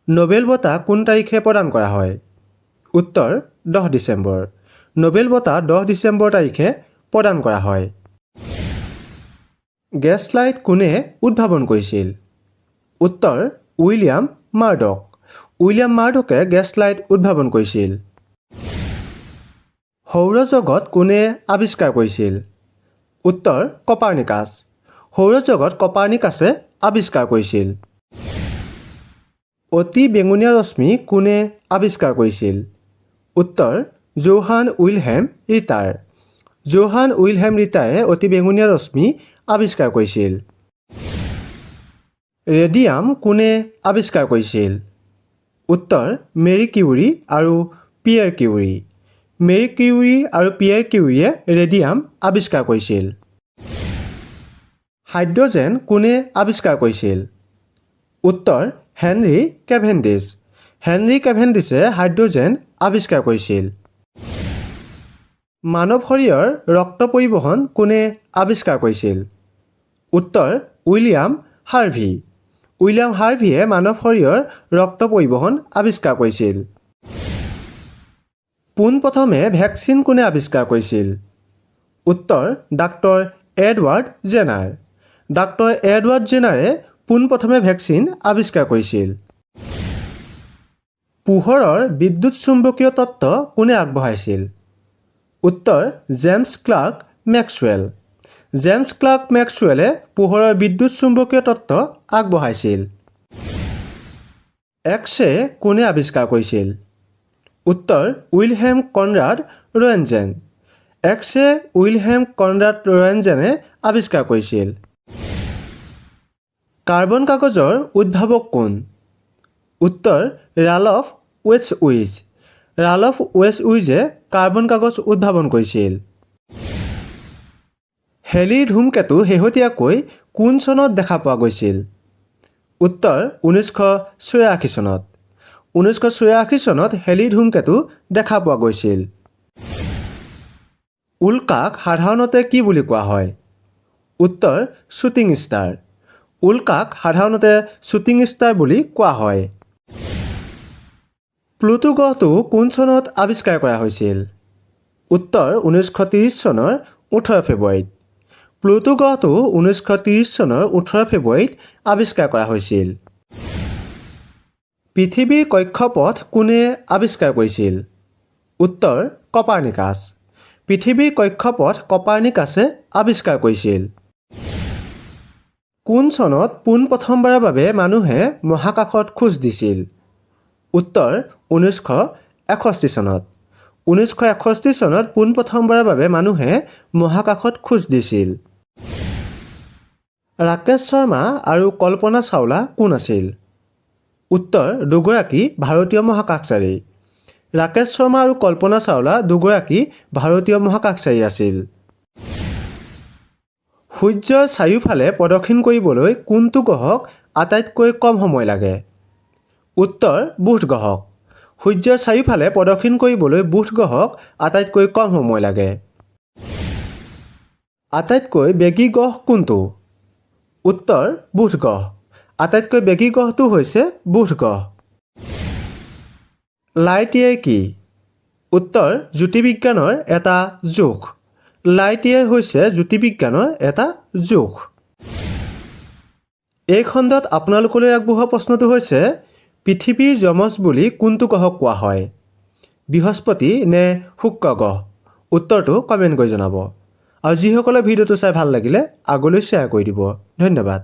Nobel বঁটা কোন তাৰিখে প্ৰদান কৰা হয়? উত্তৰ 10 ডিচেম্বৰ। নোবেল বঁটা 10 ডিচেম্বৰ তাৰিখে প্ৰদান কৰা হয়। গেছ লাইট কোনে উদ্ভাৱন কৰিছিল? উত্তৰ উইলিয়াম মাৰ্ডক। উইলিয়াম মাৰ্ডকে গেছ লাইট উদ্ভাৱন কৰিছিল। সৌৰজগত কোনে আৱিষ্কাৰ কৰিছিল? উত্তৰ কপাৰ্নিকাছ। সৌৰজগত কপাৰ্নিকাছে আৱিষ্কাৰ কৰিছিল। অতি বেঙুনীয়া ৰশ্মি কোনে আৱিষ্কাৰ কৰিছিল? উত্তৰ জোহান উইলহেম ৰিটাৰ। জোহান উইলহেম ৰিটাৰে অতি বেঙুনীয়া ৰশ্মি আৱিষ্কাৰ কৰিছিল। ৰেডিয়াম কোনে আৱিষ্কাৰ কৰিছিল? উত্তৰ মেৰী কিউৰী আৰু পিয়েৰ কিউৰী। মেৰী কিউৰী আৰু পিয়েৰ কিউৰীয়ে ৰেডিয়াম আৱিষ্কাৰ কৰিছিল। হাইড্ৰজেন কোনে আৱিষ্কাৰ কৰিছিল? উত্তৰ হেনৰী কেভেণ্ডিছ। হেনৰী কেভেণ্ডিছে হাইড্ৰজেন আৱিষ্কাৰ কৰিছিল। মানৱ শৰীৰৰ ৰক্ত পৰিবহণ কোনে আৱিষ্কাৰ কৰিছিল? উত্তৰ উইলিয়াম হাৰ্ভি। উইলিয়াম হাৰ্ভিয়ে মানৱ শৰীৰৰ ৰক্ত পৰিবহণ আৱিষ্কাৰ কৰিছিল। পোনপ্ৰথমে ভেকচিন কোনে আৱিষ্কাৰ কৰিছিল? উত্তৰ doctor Edward Jenner. Doctor Edward জেনাৰে পোনপ্ৰথমে ভেকচিন আৱিষ্কাৰ কৰিছিল। পোহৰৰ বিদ্যুৎ চুম্বকীয় তত্ত্ব কোনে আগবঢ়াইছিল? উত্তৰ James Clerk Maxwell. James Clerk মেক্সৱেলে পোহৰৰ বিদ্যুৎ চুম্বকীয় তত্ত্ব আগবঢ়াইছিল। এক্স-ৰে কোনে আৱিষ্কাৰ কৰিছিল? উত্তৰ Wilhelm Conrad Roentgen. X ray Wilhelm Conrad ৰ'য়েণ্টজেনে আৱিষ্কাৰ কৰিছিল। কাৰ্বন কাগজৰ উদ্ভাৱক কোন? উত্তৰ ৰালফ ৱেটছউইজ। ৰালফ ৱেটছউইজে কাৰ্বন কাগজ উদ্ভাৱন কৰিছিল। হেলিৰ ধূমকেতু শেহতীয়াকৈ কোন চনত দেখা পোৱা গৈছিল? উত্তৰ 1984 চনত। 1984 চনত হেলিৰ ধূমকেতু দেখা পোৱা গৈছিল। উল্কাক সাধাৰণতে কি বুলি কোৱা হয়? উত্তৰ শ্বুটিং ষ্টাৰ। উল্কাক সাধাৰণতে শ্বুটিং ষ্টাৰ বুলি কোৱা হয়। প্লুটো গ্ৰহটো কোন চনত আৱিষ্কাৰ কৰা হৈছিল? উত্তৰ 1930 চনৰ 18 ফেব্ৰুৱাৰীত। প্লুটো গ্ৰহটো 1930 চনৰ 18 ফেব্ৰুৱাৰীত আৱিষ্কাৰ কৰা হৈছিল। পৃথিৱীৰ কক্ষপথ কোনে আৱিষ্কাৰ কৰিছিল? উত্তৰ কপাৰ্নিকাছ। পৃথিৱীৰ কক্ষপথ কপাৰ্নিকাছে আৱিষ্কাৰ কৰিছিল। কোন চনত পোনপ্ৰথমবাৰৰ বাবে মানুহে মহাকাশত খোজ দিছিল? উত্তৰ 1961 চনত। 1961 চনত পোনপ্ৰথমবাৰৰ বাবে মানুহে মহাকাশত খোজ দিছিল। ৰাকেশ শৰ্মা আৰু কল্পনা চাওলা কোন আছিল? উত্তৰ দুগৰাকী ভাৰতীয় মহাকাশচাৰী। ৰাকেশ শৰ্মা আৰু কল্পনা চাওলা দুগৰাকী ভাৰতীয় মহাকাশচাৰী আছিল। সূৰ্যৰ চাৰিওফালে প্ৰদক্ষিণ কৰিবলৈ কোনটো গ্ৰহক আটাইতকৈ কম সময় লাগে? উত্তৰ বুধ গ্ৰহক। সূৰ্যৰ চাৰিওফালে প্ৰদক্ষিণ কৰিবলৈ বুধ গ্ৰহক আটাইতকৈ কম সময় লাগে। আটাইতকৈ বেগী গ্ৰহ কোনটো? উত্তৰ বুধ গ্ৰহ। আটাইতকৈ বেগী গ্ৰহটো হৈছে বুধ গ্ৰহ। লাইট ইয়েৰ কি? উত্তৰ জ্যোতিৰ্বিজ্ঞানৰ এটা জোখ। লাইট ইয়েৰ হৈছে জ্যোতিৰ্বিজ্ঞানৰ এটা জোখ। এই খণ্ডত আপোনালোকলৈ আগবঢ়োৱা প্ৰশ্নটো হৈছে পৃথিৱীৰ যমজ বুলি কোনটো গ্ৰহক কোৱা হয়? বৃহস্পতি নে শুক্ৰ গ্ৰহ? উত্তৰটো কমেণ্ট কৰি জনাব। আৰু যিসকলে ভিডিঅ'টো চাই ভাল লাগিলে আগলৈ শ্বেয়াৰ কৰি দিব। ধন্যবাদ।